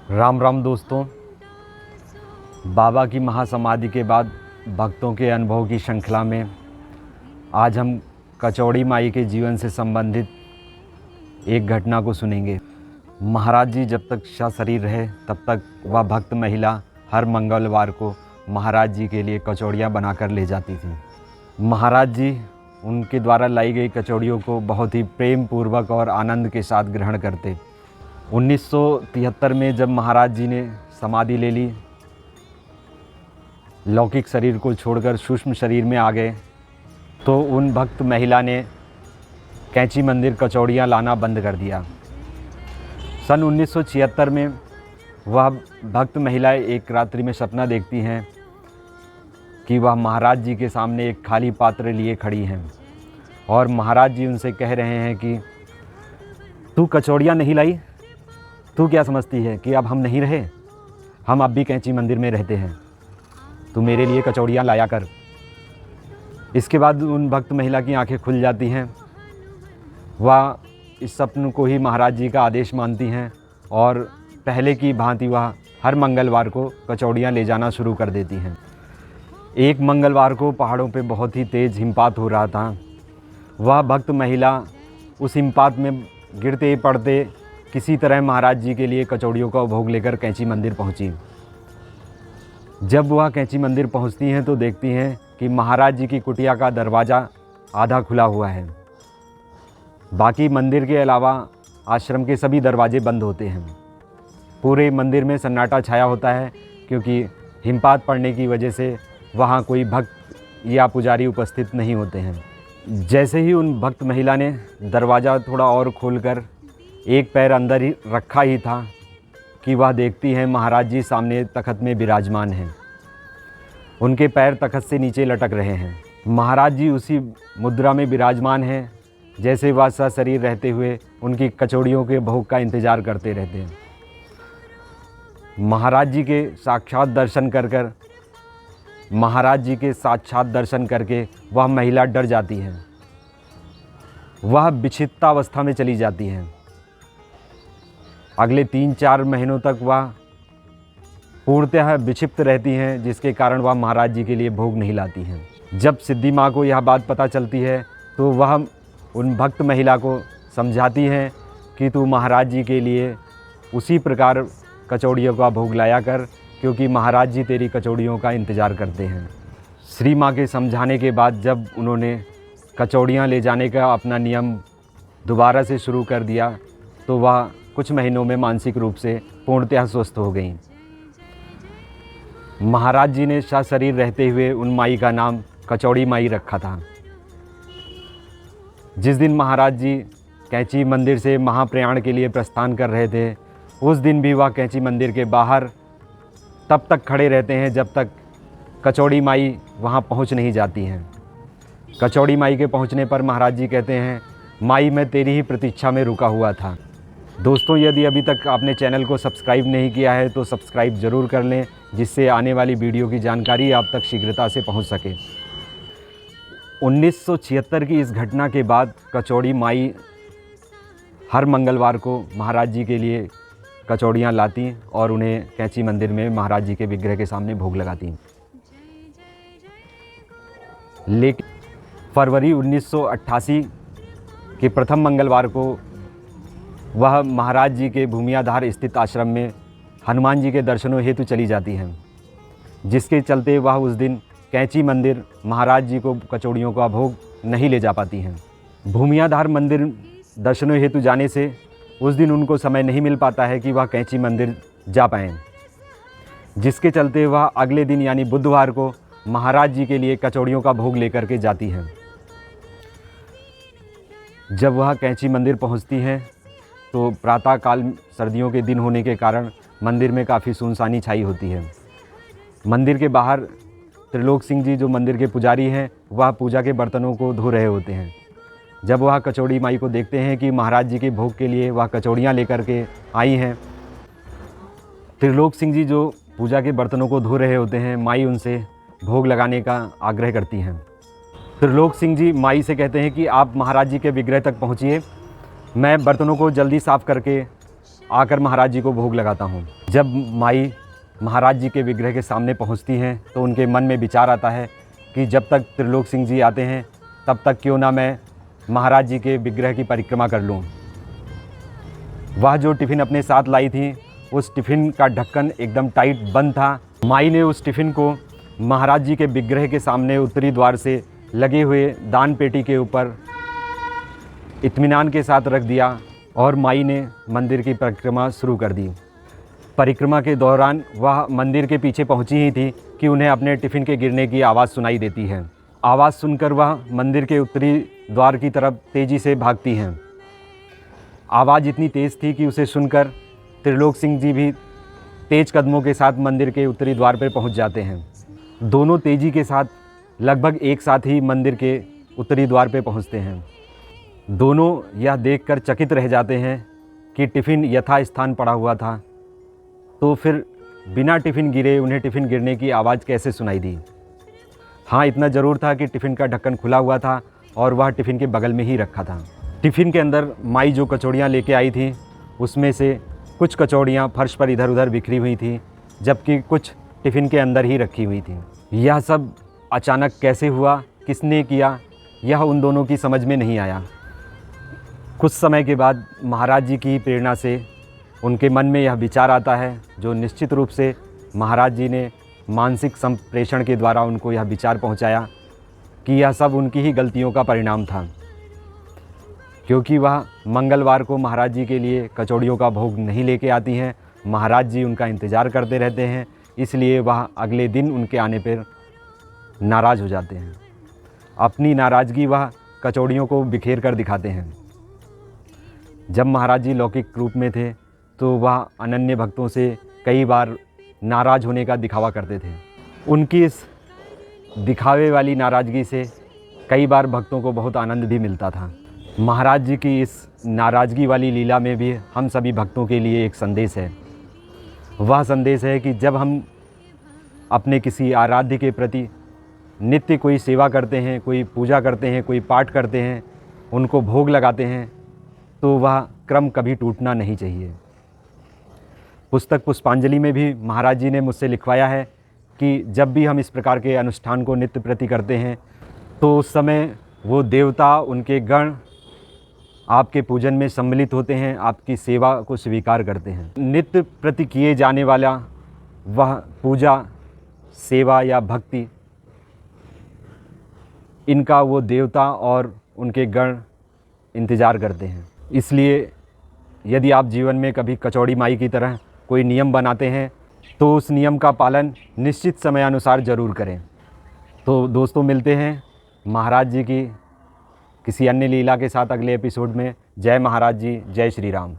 राम राम दोस्तों। बाबा की महासमाधि के बाद भक्तों के अनुभव की श्रृंखला में आज हम कचौड़ी माई के जीवन से संबंधित एक घटना को सुनेंगे। महाराज जी जब तक सशरीर रहे तब तक वह भक्त महिला हर मंगलवार को महाराज जी के लिए कचौड़ियाँ बनाकर ले जाती थी। महाराज जी उनके द्वारा लाई गई कचौड़ियों को बहुत ही प्रेम पूर्वक और आनंद के साथ ग्रहण करते। 1973 में जब महाराज जी ने समाधि ले ली, लौकिक शरीर को छोड़कर सूक्ष्म शरीर में आ गए, तो उन भक्त महिला ने कैंची मंदिर कचौड़ियाँ लाना बंद कर दिया। सन 1976 में वह भक्त महिला एक रात्रि में सपना देखती हैं कि वह महाराज जी के सामने एक खाली पात्र लिए खड़ी हैं और महाराज जी उनसे कह रहे हैं कि तू कचौड़ियाँ नहीं लाई, तू क्या समझती है कि अब हम नहीं रहे, हम अब भी कैंची मंदिर में रहते हैं, तू मेरे लिए कचौड़ियाँ लाया कर। इसके बाद उन भक्त महिला की आंखें खुल जाती हैं। वह इस स्वप्न को ही महाराज जी का आदेश मानती हैं और पहले की भांति वह हर मंगलवार को कचौड़ियाँ ले जाना शुरू कर देती हैं। एक मंगलवार को पहाड़ों पे बहुत ही तेज़ हिमपात हो रहा था। वह भक्त महिला उस हिमपात में गिरते पड़ते किसी तरह महाराज जी के लिए कचौड़ियों का भोग लेकर कैंची मंदिर पहुंची। जब वह कैंची मंदिर पहुंचती हैं तो देखती हैं कि महाराज जी की कुटिया का दरवाज़ा आधा खुला हुआ है। बाकी मंदिर के अलावा आश्रम के सभी दरवाजे बंद होते हैं। पूरे मंदिर में सन्नाटा छाया होता है क्योंकि हिमपात पड़ने की वजह से वहाँ कोई भक्त या पुजारी उपस्थित नहीं होते हैं। जैसे ही उन भक्त महिला ने दरवाज़ा थोड़ा और खोलकर एक पैर अंदर ही रखा ही था कि वह देखती हैं महाराज जी सामने तख्त में विराजमान हैं। उनके पैर तख्त से नीचे लटक रहे हैं। महाराज जी उसी मुद्रा में विराजमान हैं जैसे वह सशरीर रहते हुए उनकी कचौड़ियों के भोग का इंतज़ार करते रहते हैं। महाराज जी के साक्षात दर्शन करके वह महिला डर जाती है। वह विक्षिप्तावस्था में चली जाती है। अगले 3-4 महीनों तक वह पूर्णतः विक्षिप्त रहती हैं, जिसके कारण वह महाराज जी के लिए भोग नहीं लाती हैं। जब सिद्धि माँ को यह बात पता चलती है तो वह उन भक्त महिला को समझाती हैं कि तू महाराज जी के लिए उसी प्रकार कचौड़ियों का भोग लाया कर, क्योंकि महाराज जी तेरी कचौड़ियों का इंतज़ार करते हैं। श्री माँ के समझाने के बाद जब उन्होंने कचौड़ियाँ ले जाने का अपना नियम दोबारा से शुरू कर दिया तो वह कुछ महीनों में मानसिक रूप से पूर्णतः स्वस्थ हो गई। महाराज जी ने सशरीर रहते हुए उन माई का नाम कचौड़ी माई रखा था। जिस दिन महाराज जी कैंची मंदिर से महाप्रयाण के लिए प्रस्थान कर रहे थे, उस दिन भी वह कैंची मंदिर के बाहर तब तक खड़े रहते हैं जब तक कचौड़ी माई वहाँ पहुँच नहीं जाती हैं। कचौड़ी माई के पहुँचने पर महाराज जी कहते हैं, माई मैं तेरी ही प्रतीक्षा में रुका हुआ था। दोस्तों, यदि अभी तक आपने चैनल को सब्सक्राइब नहीं किया है तो सब्सक्राइब ज़रूर कर लें, जिससे आने वाली वीडियो की जानकारी आप तक शीघ्रता से पहुँच सके। 1976 की इस घटना के बाद कचौड़ी माई हर मंगलवार को महाराज जी के लिए कचौड़ियाँ लाती और उन्हें कैंची मंदिर में महाराज जी के विग्रह के सामने भोग लगाती। लेकिन फरवरी 1988 के प्रथम मंगलवार को वह महाराज जी के भूमियाधार स्थित आश्रम में हनुमान जी के दर्शनों हेतु चली जाती हैं, जिसके चलते वह उस दिन कैंची मंदिर महाराज जी को कचौड़ियों का भोग नहीं ले जा पाती हैं। भूमियाधार मंदिर दर्शनों हेतु जाने से उस दिन उनको समय नहीं मिल पाता है कि वह कैंची मंदिर जा पाएँ, जिसके चलते वह अगले दिन यानी बुधवार को महाराज जी के लिए कचौड़ियों का भोग लेकर के जाती हैं। जब वह कैंची मंदिर पहुंचती हैं तो प्रातःकाल सर्दियों के दिन होने के कारण मंदिर में काफ़ी सुनसानी छाई होती है। मंदिर के बाहर त्रिलोक सिंह जी जो मंदिर के पुजारी हैं, वह पूजा के बर्तनों को धो रहे होते हैं। जब वह कचौड़ी माई को देखते हैं कि महाराज जी के भोग के लिए वह कचौड़ियाँ लेकर के आई हैं, त्रिलोक सिंह जी जो पूजा के बर्तनों को धो रहे होते हैं, माई उनसे भोग लगाने का आग्रह करती हैं। त्रिलोक सिंह जी माई से कहते हैं कि आप महाराज जी के विग्रह तक पहुँचिए, मैं बर्तनों को जल्दी साफ़ करके आकर महाराज जी को भोग लगाता हूँ। जब माई महाराज जी के विग्रह के सामने पहुँचती हैं तो उनके मन में विचार आता है कि जब तक त्रिलोक सिंह जी आते हैं तब तक क्यों ना मैं महाराज जी के विग्रह की परिक्रमा कर लूँ। वह जो टिफ़िन अपने साथ लाई थी, उस टिफ़िन का ढक्कन एकदम टाइट बंद था। माई ने उस टिफ़िन को महाराज जी के विग्रह के सामने उत्तरी द्वार से लगे हुए दान पेटी के ऊपर इत्मीनान के साथ रख दिया और माई ने मंदिर की परिक्रमा शुरू कर दी। परिक्रमा के दौरान वह मंदिर के पीछे पहुंची ही थी कि उन्हें अपने टिफ़िन के गिरने की आवाज़ सुनाई देती है। आवाज़ सुनकर वह मंदिर के उत्तरी द्वार की तरफ तेज़ी से भागती हैं। आवाज़ इतनी तेज़ थी कि उसे सुनकर त्रिलोक सिंह जी भी तेज़ कदमों के साथ मंदिर के उत्तरी द्वार पर पहुंच जाते हैं। दोनों तेज़ी के साथ लगभग एक साथ ही मंदिर के उत्तरी द्वार पर पहुंचते हैं। दोनों यह देखकर चकित रह जाते हैं कि टिफ़िन यथास्थान पड़ा हुआ था, तो फिर बिना टिफ़िन गिरे उन्हें टिफ़िन गिरने की आवाज़ कैसे सुनाई दी। हाँ, इतना ज़रूर था कि टिफ़िन का ढक्कन खुला हुआ था और वह टिफ़िन के बगल में ही रखा था। टिफ़िन के अंदर माई जो कचौड़ियाँ लेके आई थी, उसमें से कुछ कचौड़ियाँ फर्श पर इधर उधर बिखरी हुई थी, जबकि कुछ टिफ़िन के अंदर ही रखी हुई थी। यह सब अचानक कैसे हुआ, किसने किया, यह उन दोनों की समझ में नहीं आया। कुछ समय के बाद महाराज जी की प्रेरणा से उनके मन में यह विचार आता है, जो निश्चित रूप से महाराज जी ने मानसिक संप्रेषण के द्वारा उनको यह विचार पहुंचाया कि यह सब उनकी ही गलतियों का परिणाम था, क्योंकि वह मंगलवार को महाराज जी के लिए कचौड़ियों का भोग नहीं लेके आती हैं। महाराज जी उनका इंतज़ार करते रहते हैं, इसलिए वह अगले दिन उनके आने पर नाराज़ हो जाते हैं। अपनी नाराज़गी वह कचौड़ियों को बिखेर कर दिखाते हैं। जब महाराज जी लौकिक रूप में थे तो वह अनन्य भक्तों से कई बार नाराज़ होने का दिखावा करते थे। उनकी इस दिखावे वाली नाराज़गी से कई बार भक्तों को बहुत आनंद भी मिलता था। महाराज जी की इस नाराज़गी वाली लीला में भी हम सभी भक्तों के लिए एक संदेश है। वह संदेश है कि जब हम अपने किसी आराध्य के प्रति नित्य कोई सेवा करते हैं, कोई पूजा करते हैं, कोई पाठ करते हैं, उनको भोग लगाते हैं, तो वह क्रम कभी टूटना नहीं चाहिए। पुस्तक पुष्पांजलि में भी महाराज जी ने मुझसे लिखवाया है कि जब भी हम इस प्रकार के अनुष्ठान को नित्य प्रति करते हैं, तो उस समय वो देवता, उनके गण आपके पूजन में सम्मिलित होते हैं, आपकी सेवा को स्वीकार करते हैं। नित्य प्रति किए जाने वाला वह पूजा, सेवा या भक्ति, इनका वो देवता और उनके गण इंतज़ार करते हैं। इसलिए यदि आप जीवन में कभी कचौड़ी माई की तरह कोई नियम बनाते हैं, तो उस नियम का पालन निश्चित समय अनुसार ज़रूर करें। तो दोस्तों, मिलते हैं महाराज जी की किसी अन्य लीला के साथ अगले एपिसोड में। जय महाराज जी, जय श्री राम।